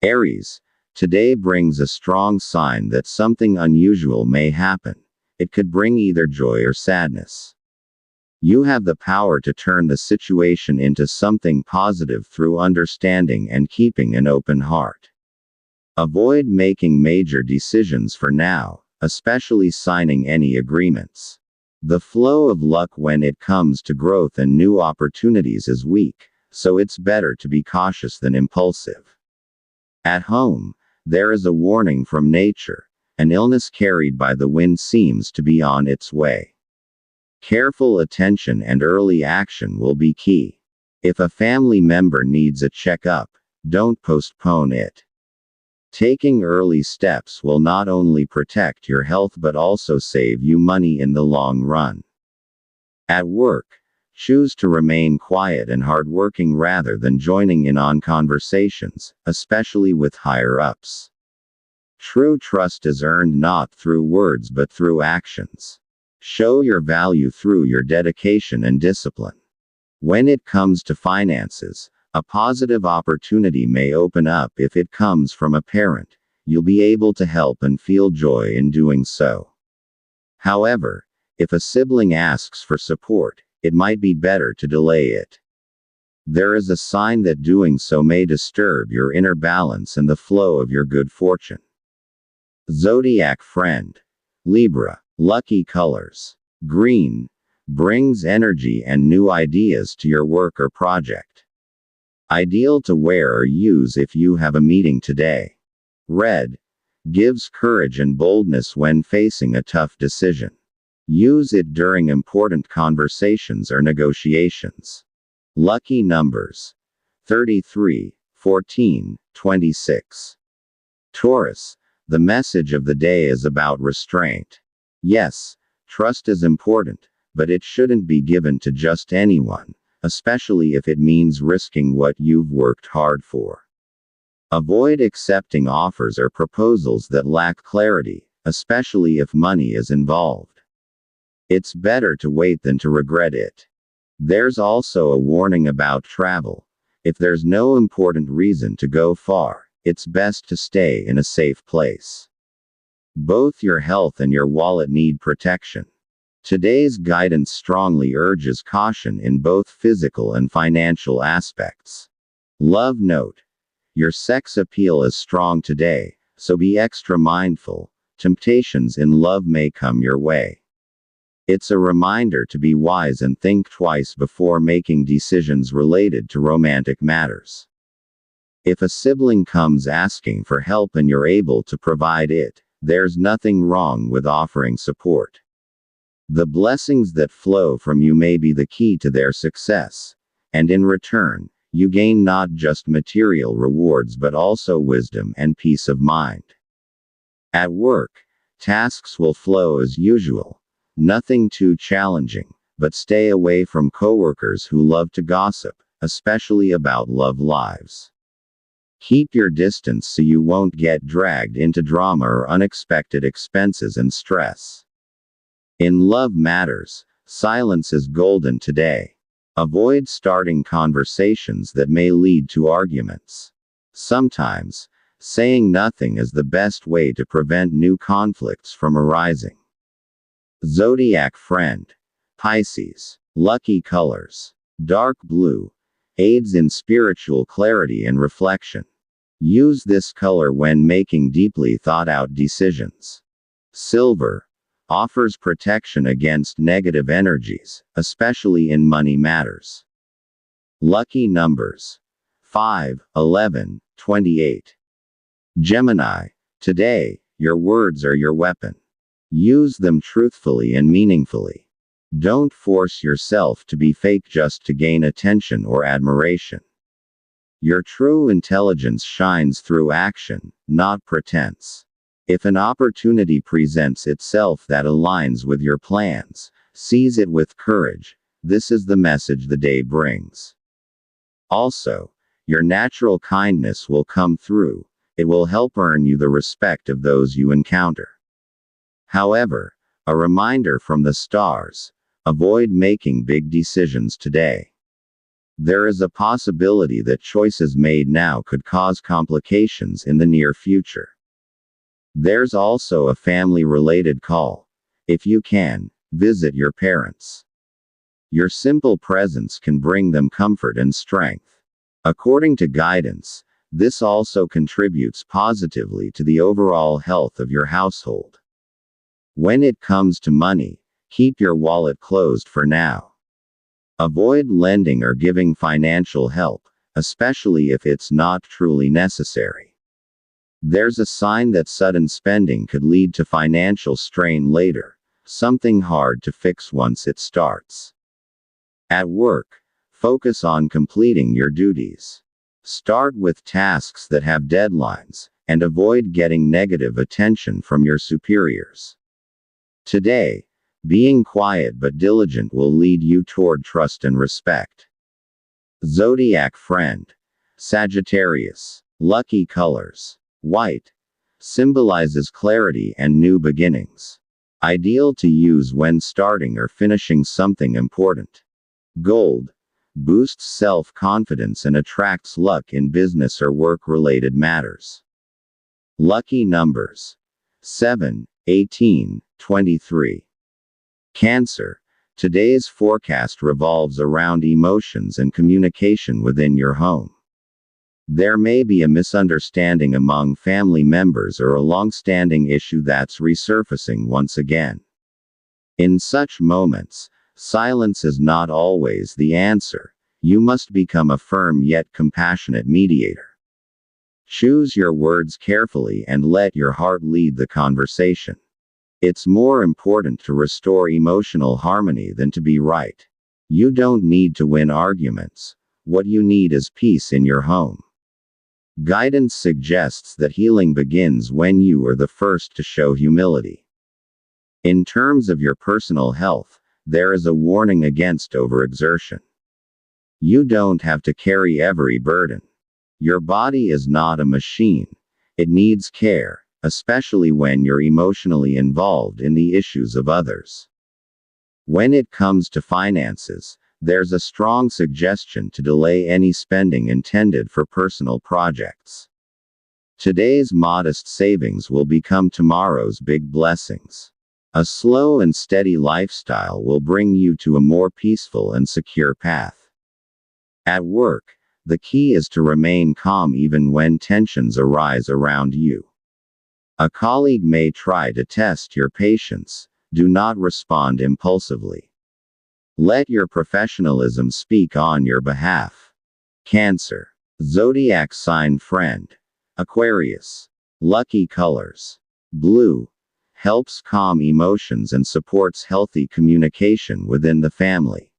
Aries, today brings a strong sign that something unusual may happen. It could bring either joy or sadness. You have the power to turn the situation into something positive through understanding and keeping an open heart. Avoid making major decisions for now, especially signing any agreements. The flow of luck when it comes to growth and new opportunities is weak, so it's better to be cautious than impulsive. At home, there is a warning from nature. An illness carried by the wind seems to be on its way. Careful attention and early action will be key. If a family member needs a checkup, don't postpone it. Taking early steps will not only protect your health but also save you money in the long run. At work, choose to remain quiet and hardworking rather than joining in on conversations, especially with higher-ups. True trust is earned not through words but through actions. Show your value through your dedication and discipline. When it comes to finances, a positive opportunity may open up if it comes from a parent. You'll be able to help and feel joy in doing so. However, if a sibling asks for support, it might be better to delay it. There is a sign that doing so may disturb your inner balance and the flow of your good fortune. Zodiac friend. Libra. Lucky colors. Green. Brings energy and new ideas to your work or project. Ideal to wear or use if you have a meeting today. Red. Gives courage and boldness when facing a tough decision. Use it during important conversations or negotiations. Lucky numbers. 33, 14, 26. Taurus. The message of the day is about restraint. Yes, trust is important, but it shouldn't be given to just anyone, especially if it means risking what you've worked hard for. Avoid accepting offers or proposals that lack clarity, especially if money is involved. It's better to wait than to regret it. There's also a warning about travel. If there's no important reason to go far, it's best to stay in a safe place. Both your health and your wallet need protection. Today's guidance strongly urges caution in both physical and financial aspects. Love note. Your sex appeal is strong today, so be extra mindful. Temptations in love may come your way. It's a reminder to be wise and think twice before making decisions related to romantic matters. If a sibling comes asking for help and you're able to provide it, there's nothing wrong with offering support. The blessings that flow from you may be the key to their success, and in return, you gain not just material rewards but also wisdom and peace of mind. At work, tasks will flow as usual. Nothing too challenging, but stay away from coworkers who love to gossip, especially about love lives. Keep your distance so you won't get dragged into drama or unexpected expenses and stress. In love matters, silence is golden today. Avoid starting conversations that may lead to arguments. Sometimes, saying nothing is the best way to prevent new conflicts from arising. Zodiac friend. Pisces. Lucky colors. Dark blue. Aids in spiritual clarity and reflection. Use this color when making deeply thought-out decisions. Silver. Offers protection against negative energies, especially in money matters. Lucky numbers. 5, 11, 28. Gemini. Today, your words are your weapon. Use them truthfully and meaningfully. Don't force yourself to be fake just to gain attention or admiration. Your true intelligence shines through action, not pretense. If an opportunity presents itself that aligns with your plans, seize it with courage. This is the message the day brings. Also, your natural kindness will come through. It will help earn you the respect of those you encounter. However, a reminder from the stars: avoid making big decisions today. There is a possibility that choices made now could cause complications in the near future. There's also a family-related call. If you can, visit your parents. Your simple presence can bring them comfort and strength. According to guidance, this also contributes positively to the overall health of your household. When it comes to money, keep your wallet closed for now. Avoid lending or giving financial help, especially if it's not truly necessary. There's a sign that sudden spending could lead to financial strain later, something hard to fix once it starts. At work, focus on completing your duties. Start with tasks that have deadlines, and avoid getting negative attention from your superiors. Today, being quiet but diligent will lead you toward trust and respect. Zodiac friend. Sagittarius. Lucky colors. White. Symbolizes clarity and new beginnings. Ideal to use when starting or finishing something important. Gold. Boosts self-confidence and attracts luck in business or work-related matters. Lucky numbers. 7, 18, 23. Cancer. Today's forecast revolves around emotions and communication within your home. There may be a misunderstanding among family members or a long-standing issue that's resurfacing once again. In such moments, silence is not always the answer. You must become a firm yet compassionate mediator. Choose your words carefully and let your heart lead the conversation. It's more important to restore emotional harmony than to be right. You don't need to win arguments. What you need is peace in your home. Guidance suggests that healing begins when you are the first to show humility. In terms of your personal health, there is a warning against overexertion. You don't have to carry every burden. Your body is not a machine. It needs care, especially when you're emotionally involved in the issues of others. When it comes to finances, there's a strong suggestion to delay any spending intended for personal projects. Today's modest savings will become tomorrow's big blessings. A slow and steady lifestyle will bring you to a more peaceful and secure path. At work, the key is to remain calm even when tensions arise around you. A colleague may try to test your patience. Do not respond impulsively. Let your professionalism speak on your behalf. Cancer. Zodiac sign friend. Aquarius. Lucky colors. Blue. Helps calm emotions and supports healthy communication within the family.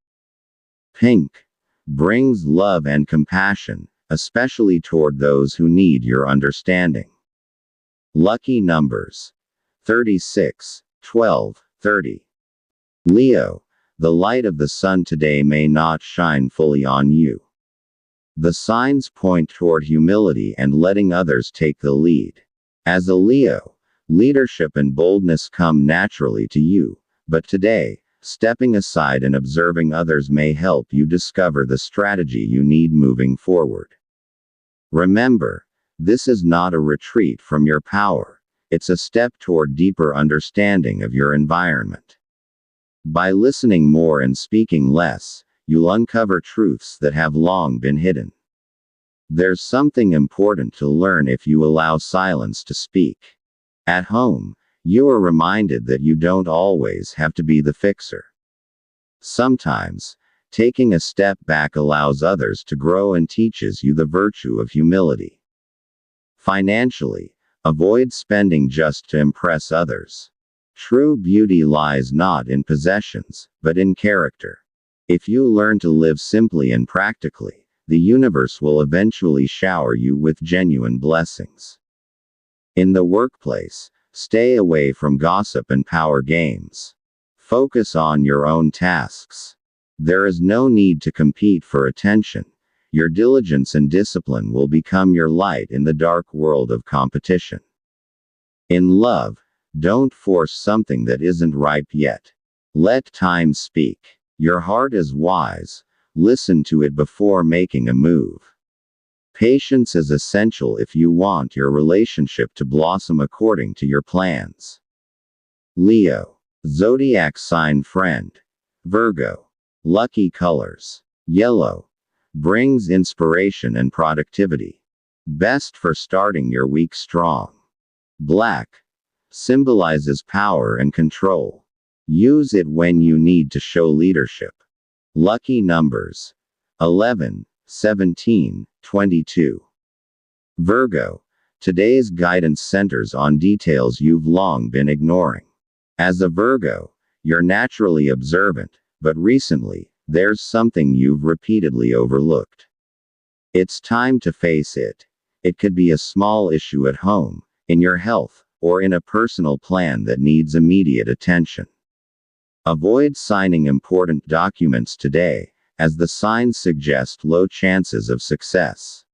Pink. Brings love and compassion, especially toward those who need your understanding. Lucky numbers. 36, 12, 30. Leo. The light of the sun today may not shine fully on you. The signs point toward humility and letting others take the lead. As a Leo, leadership and boldness come naturally to you, but today, stepping aside and observing others may help you discover the strategy you need moving forward. Remember, this is not a retreat from your power. It's a step toward deeper understanding of your environment. By listening more and speaking less, you'll uncover truths that have long been hidden. There's something important to learn if you allow silence to speak. At home, you are reminded that you don't always have to be the fixer. Sometimes, taking a step back allows others to grow and teaches you the virtue of humility. Financially, avoid spending just to impress others. True beauty lies not in possessions, but in character. If you learn to live simply and practically, the universe will eventually shower you with genuine blessings. In the workplace, stay away from gossip and power games. Focus on your own tasks. There is no need to compete for attention. Your diligence and discipline will become your light in the dark world of competition. In love, don't force something that isn't ripe yet. Let time speak. Your heart is wise, Listen to it before making a move. Patience is essential if you want your relationship to blossom according to your plans. Leo. Zodiac sign friend. Virgo. Lucky colors. Yellow. Brings inspiration and productivity. Best for starting your week strong. Black. Symbolizes power and control. Use it when you need to show leadership. Lucky numbers. 11, 17, 22. Virgo. Today's guidance centers on details you've long been ignoring. As a Virgo, you're naturally observant, but recently, there's something you've repeatedly overlooked. It's time to face it. It could be a small issue at home, in your health, or in a personal plan that needs immediate attention. Avoid signing important documents today, as the signs suggest low chances of success.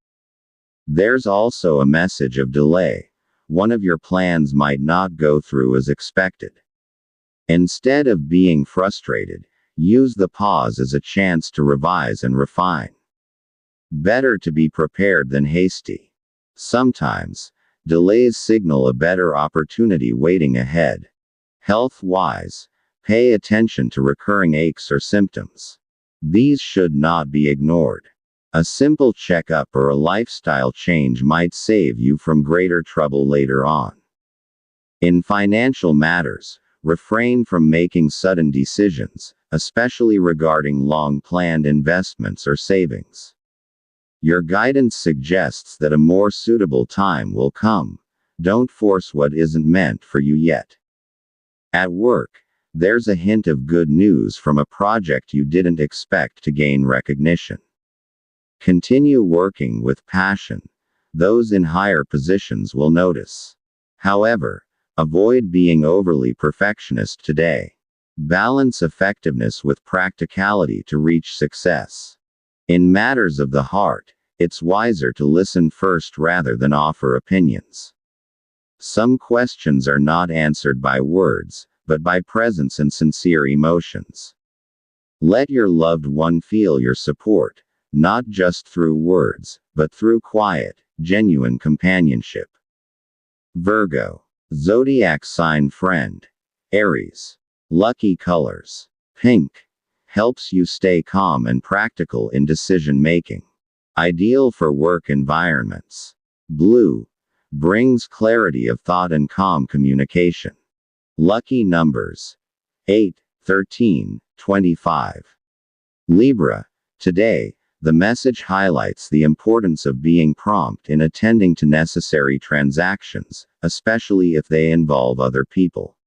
There's also a message of delay. One of your plans might not go through as expected. Instead of being frustrated, use the pause as a chance to revise and refine. Better to be prepared than hasty. Sometimes, delays signal a better opportunity waiting ahead. Health-wise, pay attention to recurring aches or symptoms. These should not be ignored. A simple checkup or a lifestyle change might save you from greater trouble later on. In financial matters, refrain from making sudden decisions, especially regarding long-planned investments or savings. Your guidance suggests that a more suitable time will come. Don't force what isn't meant for you yet. At work, there's a hint of good news from a project you didn't expect to gain recognition. Continue working with passion. Those in higher positions will notice. However, avoid being overly perfectionist today. Balance effectiveness with practicality to reach success. In matters of the heart, it's wiser to listen first rather than offer opinions. Some questions are not answered by words, but by presence and sincere emotions. Let your loved one feel your support, not just through words, but through quiet, genuine companionship. Virgo. Zodiac sign friend. Aries. Lucky colors. Pink. Helps you stay calm and practical in decision making. Ideal for work environments. Blue. Brings clarity of thought and calm communication. Lucky numbers. 8, 13, 25. Libra. Today, the message highlights the importance of being prompt in attending to necessary transactions, especially if they involve other people.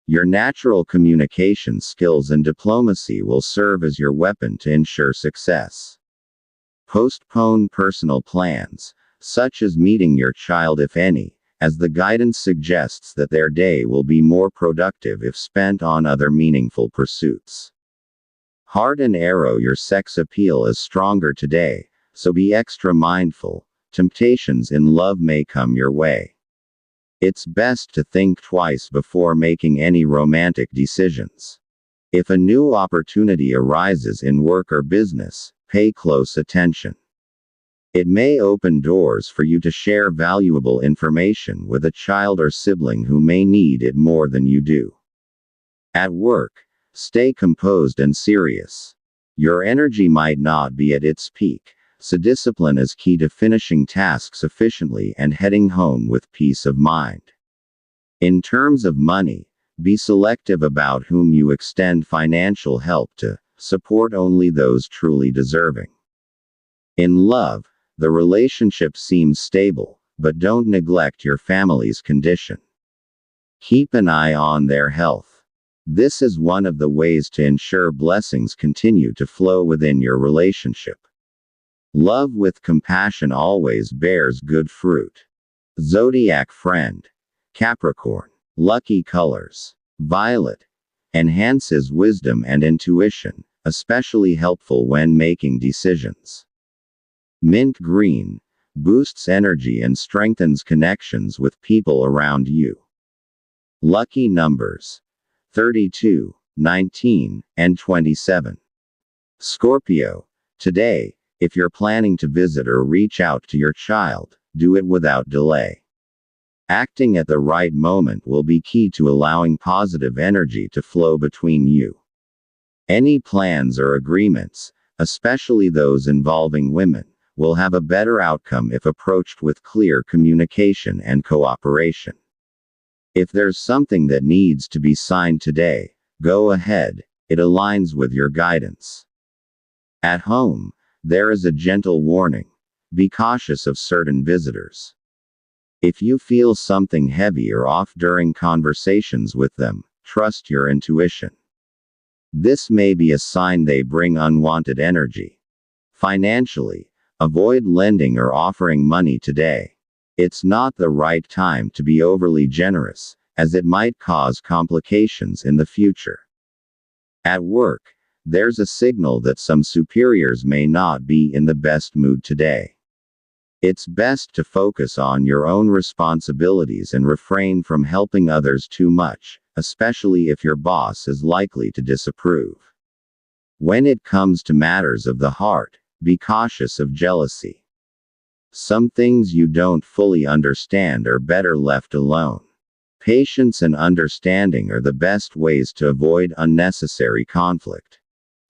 Your natural communication skills and diplomacy will serve as your weapon to ensure success. Postpone personal plans, such as meeting your child if any, as the guidance suggests that their day will be more productive if spent on other meaningful pursuits. Heart and arrow. Your sex appeal is stronger today, so be extra mindful. Temptations in love may come your way. It's best to think twice before making any romantic decisions. If a new opportunity arises in work or business, pay close attention. It may open doors for you to share valuable information with a child or sibling who may need it more than you do. At work, stay composed and serious. Your energy might not be at its peak, so discipline is key to finishing tasks efficiently and heading home with peace of mind. In terms of money, be selective about whom you extend financial help to. Support only those truly deserving. In love, the relationship seems stable, but don't neglect your family's condition. Keep an eye on their health. This is one of the ways to ensure blessings continue to flow within your relationship. Love with compassion always bears good fruit. Zodiac friend. Capricorn. Lucky colors. Violet. Enhances wisdom and intuition, especially helpful when making decisions. Mint green. Boosts energy and strengthens connections with people around you. Lucky numbers. 32, 19, and 27. Scorpio. Today, if you're planning to visit or reach out to your child, do it without delay. Acting at the right moment will be key to allowing positive energy to flow between you. Any plans or agreements, especially those involving women, will have a better outcome if approached with clear communication and cooperation. If there's something that needs to be signed today, go ahead, it aligns with your guidance. At home, there is a gentle warning: be cautious of certain visitors. If you feel something heavy or off during conversations with them, trust your intuition. This may be a sign they bring unwanted energy. Financially, avoid lending or offering money today. It's not the right time to be overly generous, as it might cause complications in the future. At work, there's a signal that some superiors may not be in the best mood today. It's best to focus on your own responsibilities and refrain from helping others too much, especially if your boss is likely to disapprove. When it comes to matters of the heart, be cautious of jealousy. Some things you don't fully understand are better left alone. Patience and understanding are the best ways to avoid unnecessary conflict.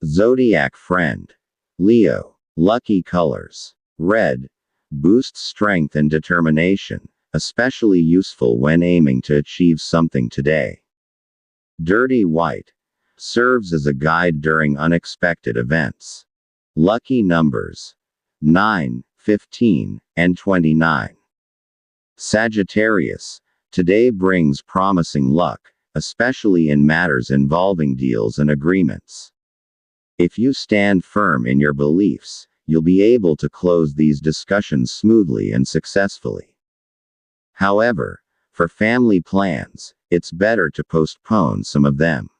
Zodiac friend. Leo. Lucky colors: red. Boosts strength and determination, especially useful when aiming to achieve something today. Dirty white. Serves as a guide during unexpected events. Lucky numbers: 9, 15, and 29. Sagittarius. Today brings promising luck, especially in matters involving deals and agreements. If you stand firm in your beliefs, you'll be able to close these discussions smoothly and successfully. However, for family plans, it's better to postpone some of them.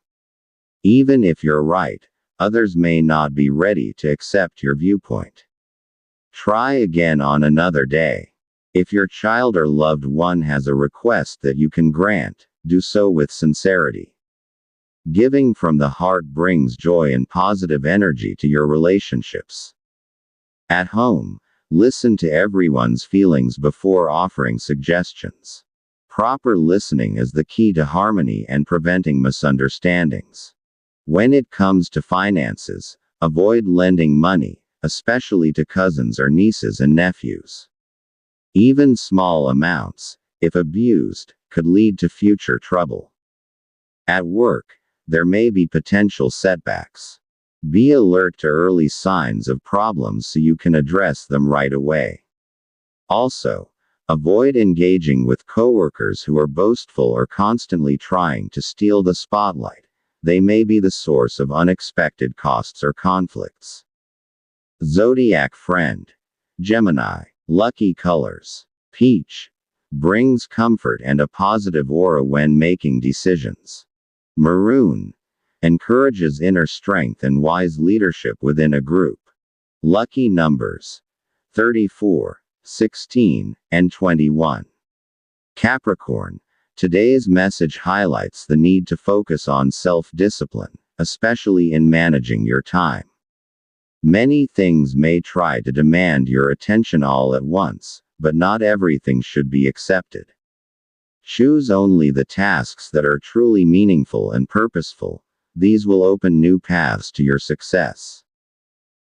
Even if you're right, others may not be ready to accept your viewpoint. Try again on another day. If your child or loved one has a request that you can grant, do so with sincerity. Giving from the heart brings joy and positive energy to your relationships. At home, listen to everyone's feelings before offering suggestions. Proper listening is the key to harmony and preventing misunderstandings. When it comes to finances, avoid lending money, especially to cousins or nieces and nephews. Even small amounts, if abused, could lead to future trouble. At work, there may be potential setbacks. Be alert to early signs of problems so you can address them right away. Also, avoid engaging with coworkers who are boastful or constantly trying to steal the spotlight. They may be the source of unexpected costs or conflicts. Zodiac friend. Gemini. Lucky colors: peach. Brings comfort and a positive aura when making decisions. Maroon. Encourages inner strength and wise leadership within a group. Lucky numbers: 34, 16, and 21. Capricorn. Today's message highlights the need to focus on self-discipline, especially in managing your time. Many things may try to demand your attention all at once, but not everything should be accepted. Choose only the tasks that are truly meaningful and purposeful. These will open new paths to your success.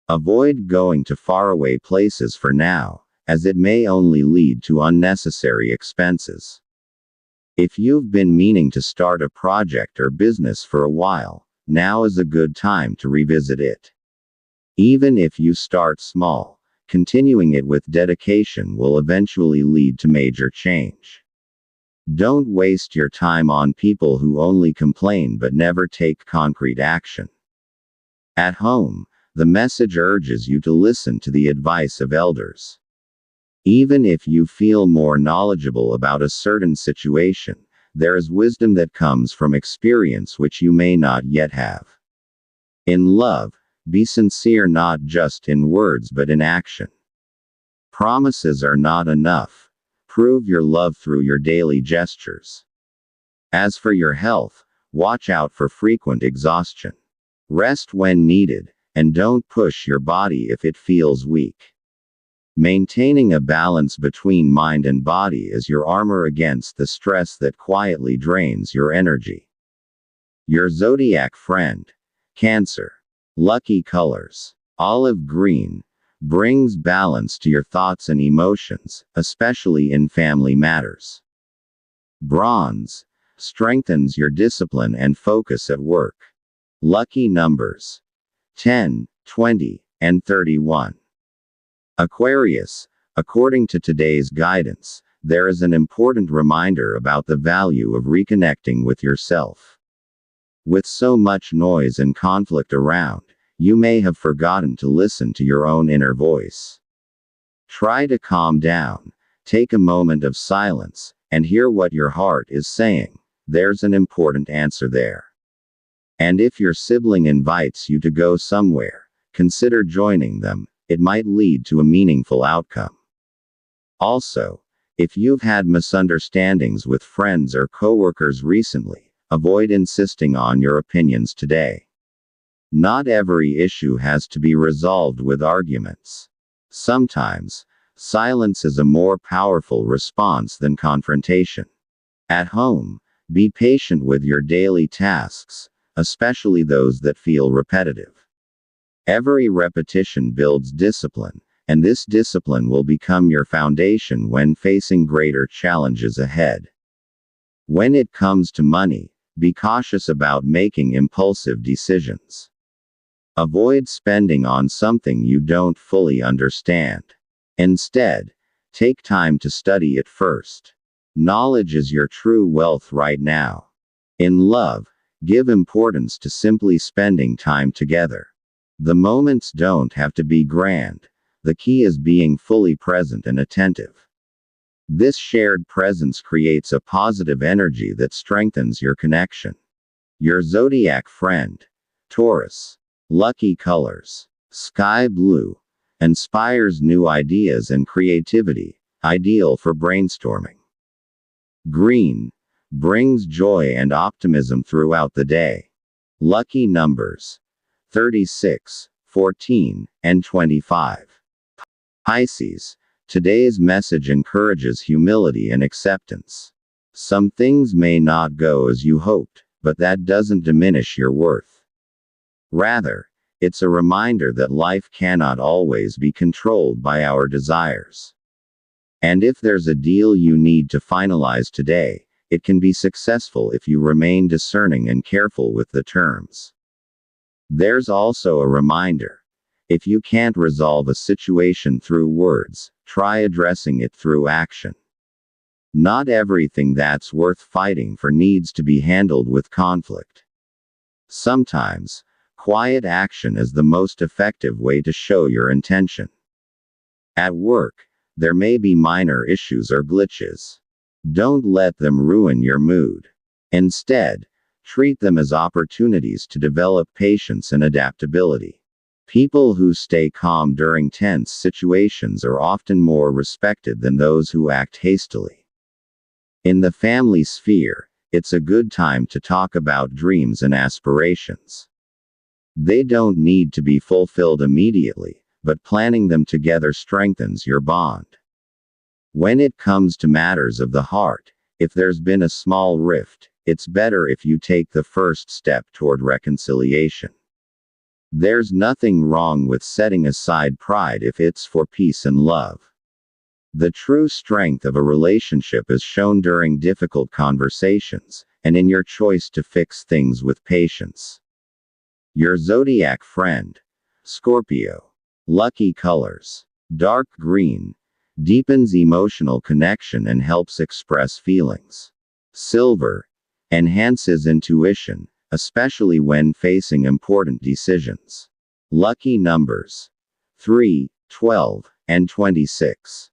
Avoid going to faraway places for now, as it may only lead to unnecessary expenses. If you've been meaning to start a project or business for a while, now is a good time to revisit it. Even if you start small, continuing it with dedication will eventually lead to major change. Don't waste your time on people who only complain but never take concrete action. At home, the message urges you to listen to the advice of elders. Even if you feel more knowledgeable about a certain situation, there is wisdom that comes from experience which you may not yet have. In love, be sincere not just in words but in action. Promises are not enough. Prove your love through your daily gestures. As for your health, watch out for frequent exhaustion. Rest when needed, and don't push your body if it feels weak. Maintaining a balance between mind and body is your armor against the stress that quietly drains your energy. Your zodiac friend, Cancer. Lucky colors: olive green, brings balance to your thoughts and emotions, especially in family matters. Bronze, strengthens your discipline and focus at work. Lucky numbers: 10, 20, and 31. Aquarius, according to today's guidance, there is an important reminder about the value of reconnecting with yourself. With so much noise and conflict around, you may have forgotten to listen to your own inner voice. Try to calm down, take a moment of silence, and hear what your heart is saying. There's an important answer there. And if your sibling invites you to go somewhere, consider joining them. It might lead to a meaningful outcome. Also, if you've had misunderstandings with friends or coworkers recently, avoid insisting on your opinions today. Not every issue has to be resolved with arguments. Sometimes, silence is a more powerful response than confrontation. At home, be patient with your daily tasks, especially those that feel repetitive. Every repetition builds discipline, and this discipline will become your foundation when facing greater challenges ahead. When it comes to money, be cautious about making impulsive decisions. Avoid spending on something you don't fully understand. Instead, take time to study it first. Knowledge is your true wealth right now. In love, give importance to simply spending time together. The moments don't have to be grand. The key is being fully present and attentive. This shared presence creates a positive energy that strengthens your connection. Your zodiac friend, Taurus. Lucky colors: sky blue. Inspires new ideas and creativity, ideal for brainstorming. Green, brings joy and optimism throughout the day. Lucky numbers: 36, 14, and 25. Pisces, today's message encourages humility and acceptance. Some things may not go as you hoped, but that doesn't diminish your worth. Rather, it's a reminder that life cannot always be controlled by our desires. And if there's a deal you need to finalize today, it can be successful if you remain discerning and careful with the terms. There's also a reminder. If you can't resolve a situation through words, try addressing it through action. Not everything that's worth fighting for needs to be handled with conflict. Sometimes, quiet action is the most effective way to show your intention. At work, there may be minor issues or glitches. Don't let them ruin your mood. Instead, treat them as opportunities to develop patience and adaptability. People who stay calm during tense situations are often more respected than those who act hastily. In the family sphere, it's a good time to talk about dreams and aspirations. They don't need to be fulfilled immediately, but planning them together strengthens your bond. When it comes to matters of the heart, if there's been a small rift, it's better if you take the first step toward reconciliation. There's nothing wrong with setting aside pride if it's for peace and love. The true strength of a relationship is shown during difficult conversations, and in your choice to fix things with patience. Your zodiac friend, Scorpio. Lucky colors: dark green, deepens emotional connection and helps express feelings. Silver, enhances intuition, especially when facing important decisions. Lucky numbers: 3, 12, and 26.